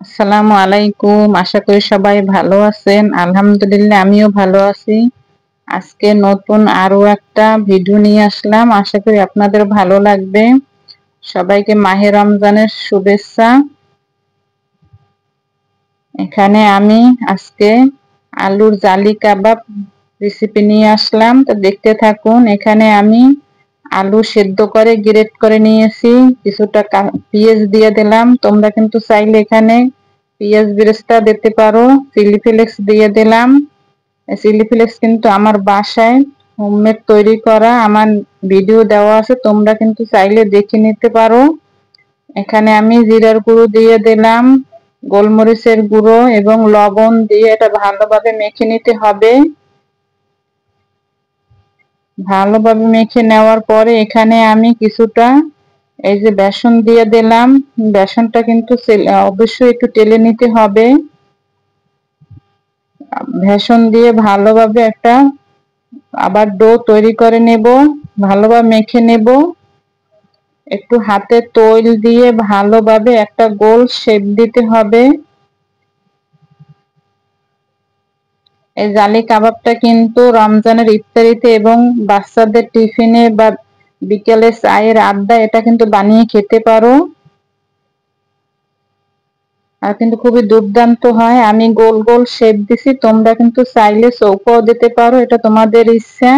আসসালামু আলাইকুম। আশা করি সবাই ভালো আছেন। আলহামদুলিল্লাহ আমিও ভালো আছি। আজকে নতুন আরো একটা ভিডিও নিয়ে আসলাম। আশা করি আপনাদের ভালো লাগবে। সবাইকে মাহে রমজানের শুভেচ্ছা। এখানে আমি আজকে আলুর জালি কাবাব রেসিপি নিয়ে আসলাম, তো দেখতে থাকুন। এখানে আমি আলু সেদ্ধ করে গ্রেট করে নিয়েছি, কিছুটা পেঁয়াজ দিয়ে দিলাম। তোমরা কিন্তু চাইলে এখানে পেঁয়াজ বেরেস্তা দিতে পারো। চিলি ফ্লেক্স দিয়ে দিলাম। চিলি ফ্লেক্স কিন্তু আমার বাসায় হোমমেড তৈরি করা, আমার ভিডিও দেওয়া আছে, তোমরা কিন্তু চাইলে দেখে নিতে পারো। এখানে আমি জিরার গুঁড়ো দিয়ে দিলাম, গোলমরিচের গুঁড়ো এবং লবণ দিয়ে এটা ভালোভাবে মেখে নিতে হবে। ভালোভাবে মেখে নেওয়ার পরে এখানে আমি কিছুটা এই যে বেসন দিয়ে দিলাম। বেসনটা কিন্তু অবশ্যই একটু টেলে নিতে হবে। বেসন দিয়ে ভালোভাবে একটা আবার ডো তৈরি করে নেব, ভালোভাবে মেখে নেব। একটু হাতে তৈল দিয়ে ভালোভাবে একটা গোল শেপ দিতে হবে। এই জালি কাবাবটা কিন্তু রমজানের ইফতারিতে এবং বাচ্চাদের টিফিনে বা বিকেলে চায়ের আড্ডা এটা কিন্তু বানিয়ে খেতে পারো, আর কিন্তু খুবই দুর্দান্ত হয়। আমি গোল গোল শেপ দিছি, তোমরা কিন্তু চাইলে চৌকাও দিতে পারো, এটা তোমাদের ইচ্ছা।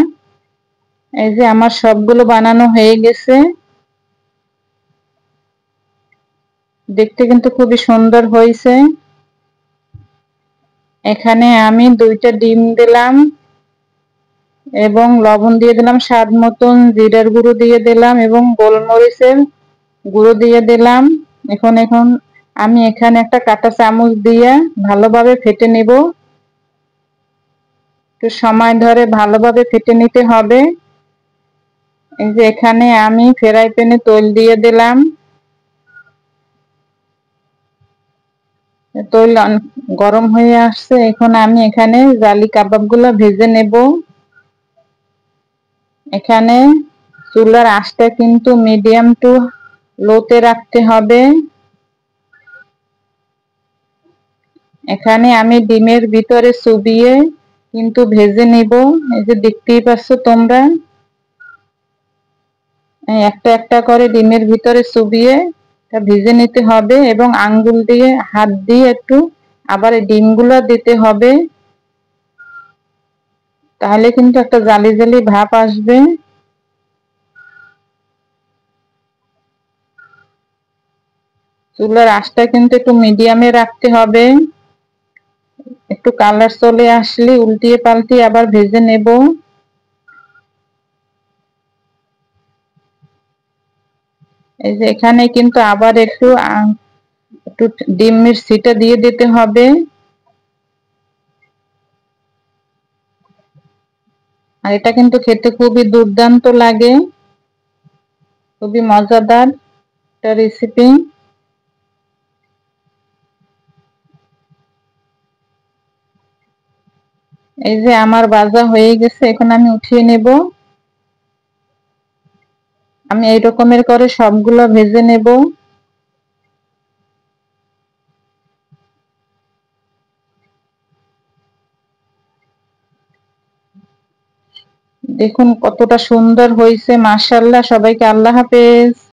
এই যে আমার সবগুলো বানানো হয়ে গেছে, দেখতে কিন্তু খুবই সুন্দর হয়েছে। এখানে আমি 2টা ডিম দিলাম এবং লবণ দিয়ে দিলাম স্বাদ মতন, জিরার গুঁড়ো দিয়ে দিলাম এবং গোলমরিচের গুঁড়ো দিয়ে দিলাম। এখন এখন আমি এখানে একটা কাঁটা চামচ দিয়ে ভালোভাবে ফেটে নেব। একটু সময় ধরে ভালোভাবে ফেটে নিতে হবে। এই যে এখানে আমি ফ্রাই প্যানে তেল দিয়ে দিলাম। তেল গরম হয়ে আসছে, এখন আমি এখানে জালি কাবাব গুলো ভেজে নেব। এখানে চুলার আঁচটা কিন্তু মিডিয়াম টু লোতে রাখতে হবে। এখানে আমি ডিমের ভিতরে চুবিয়ে কিন্তু ভেজে নিব। এই যে দেখতেই পাচ্ছ তোমরা, একটা একটা করে ডিমের ভিতরে চুবিয়ে ভেজে নিতে হবে এবং আঙ্গুল দিয়ে হাত দিয়ে একটু আবার ডিমগুলো দিতে হবে, তাহলে কিন্তু একটা জালি জালি ভাব আসবে। চুলার আঁচটা কিন্তু একটু মিডিয়ামে রাখতে হবে। একটু কালার চলে আসলে উল্টিয়ে পাল্টিয়ে আবার ভেজে নেব। এই যে এখানে কিন্তু আবার একটু একটু ডিমের ছিটা দিয়ে দিতে হবে। আর এটা কিন্তু খেতে খুবই দুর্দান্ত লাগে, খুবই মজাদার একটা রেসিপি। এই যে আমার ভাজা হয়ে গেছে, এখন আমি উঠিয়ে নেব। আমি এই রকমের করে সবগুলো ভেজে নেব। দেখুন কতটা সুন্দর হয়েছে, মাশাআল্লাহ। সবাইকে আল্লাহ হাফেজ।